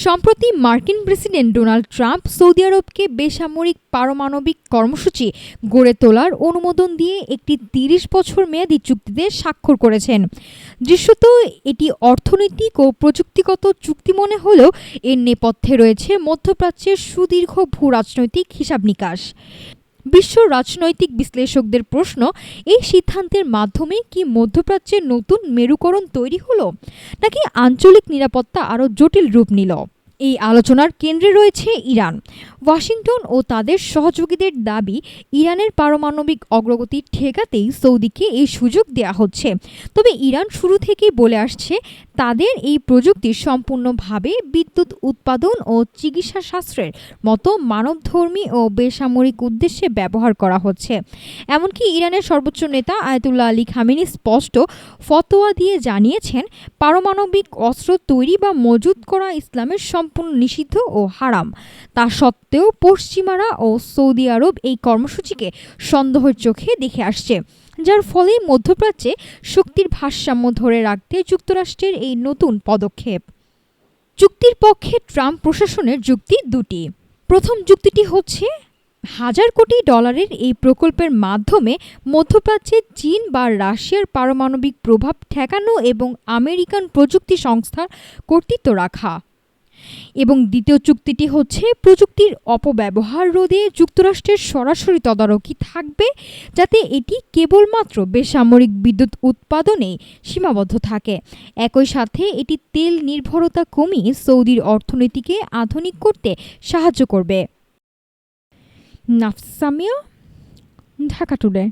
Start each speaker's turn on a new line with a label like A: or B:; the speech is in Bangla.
A: সম্প্রতি মার্কিন প্রেসিডেন্ট ডোনাল্ড ট্রাম্প সৌদি আরবকে বেসামরিক পারমাণবিক কর্মসূচি গড়ে তোলার অনুমোদন দিয়ে একটি ৩০ বছর মেয়াদী চুক্তিতে স্বাক্ষর করেছেন। দৃশ্যত এটি অর্থনৈতিক ও প্রযুক্তিগত চুক্তি মনে হলেও এর নেপথ্যে রয়েছে মধ্যপ্রাচ্যের সুদীর্ঘ ভূরাজনৈতিক হিসাব-নিকাশ। বিশ্ব রাজনৈতিক বিশ্লেষকদের প্রশ্ন, এই সিদ্ধান্তের মাধ্যমে কি মধ্যপ্রাচ্যের নতুন মেরুকরণ তৈরি হলো, নাকি আঞ্চলিক নিরাপত্তা আরও জটিল রূপ নিল? এই আলোচনার কেন্দ্রে রয়েছে ইরান। ওয়াশিংটন ও তাদের সহযোগীদের দাবি, ইরানের পারমাণবিক অগ্রগতি ঠেকাতেই সৌদিকে এই সুযোগ দেওয়া হচ্ছে। তবে ইরান শুরু থেকেই বলে আসছে, তাদের এই প্রযুক্তি সম্পূর্ণভাবে বিদ্যুৎ উৎপাদন ও চিকিৎসা শাস্ত্রের মতো মানবধর্মী ও বেসামরিক উদ্দেশ্যে ব্যবহার করা হচ্ছে। এমনকি ইরানের সর্বোচ্চ নেতা আয়াতুল্লাহ আলী খামেনি স্পষ্ট ফতোয়া দিয়ে জানিয়েছেন, পারমাণবিক অস্ত্র তৈরি বা মজুত করা ইসলামের সম্পূর্ণ নিষিদ্ধ ও হারাম। তা সত্ত্বেও পশ্চিমারা ও সৌদি আরব এই কর্মসূচিকে সন্দেহের চোখে দেখে আসছে, যার ফলে মধ্যপ্রাচ্যে শক্তির ভারসাম্য ধরে রাখতে যুক্তরাষ্ট্রের এই নতুন পদক্ষেপ। চুক্তির পক্ষে ট্রাম্প প্রশাসনের যুক্তি দুটি। প্রথম যুক্তিটি হচ্ছে, $1,000 কোটি এই প্রকল্পের মাধ্যমে মধ্যপ্রাচ্যে চীন বা রাশিয়ার পারমাণবিক প্রভাব ঠেকানো এবং আমেরিকান প্রযুক্তি সংস্থার কর্তৃত্ব রাখা। এবং দ্বিতীয় চুক্তিটি হচ্ছে, প্রযুক্তির অপব্যবহার রোধে যুক্তরাষ্ট্রের সরাসরি তদারকি থাকবে, যাতে এটি কেবলমাত্র বেসামরিক বিদ্যুৎ উৎপাদনেই সীমাবদ্ধ থাকে। একই সাথে এটি তেল নির্ভরতা কমিয়ে সৌদির অর্থনীতিকে আধুনিক করতে সাহায্য করবে। নাফিসা সামিয়া, ঢাকা টুডে।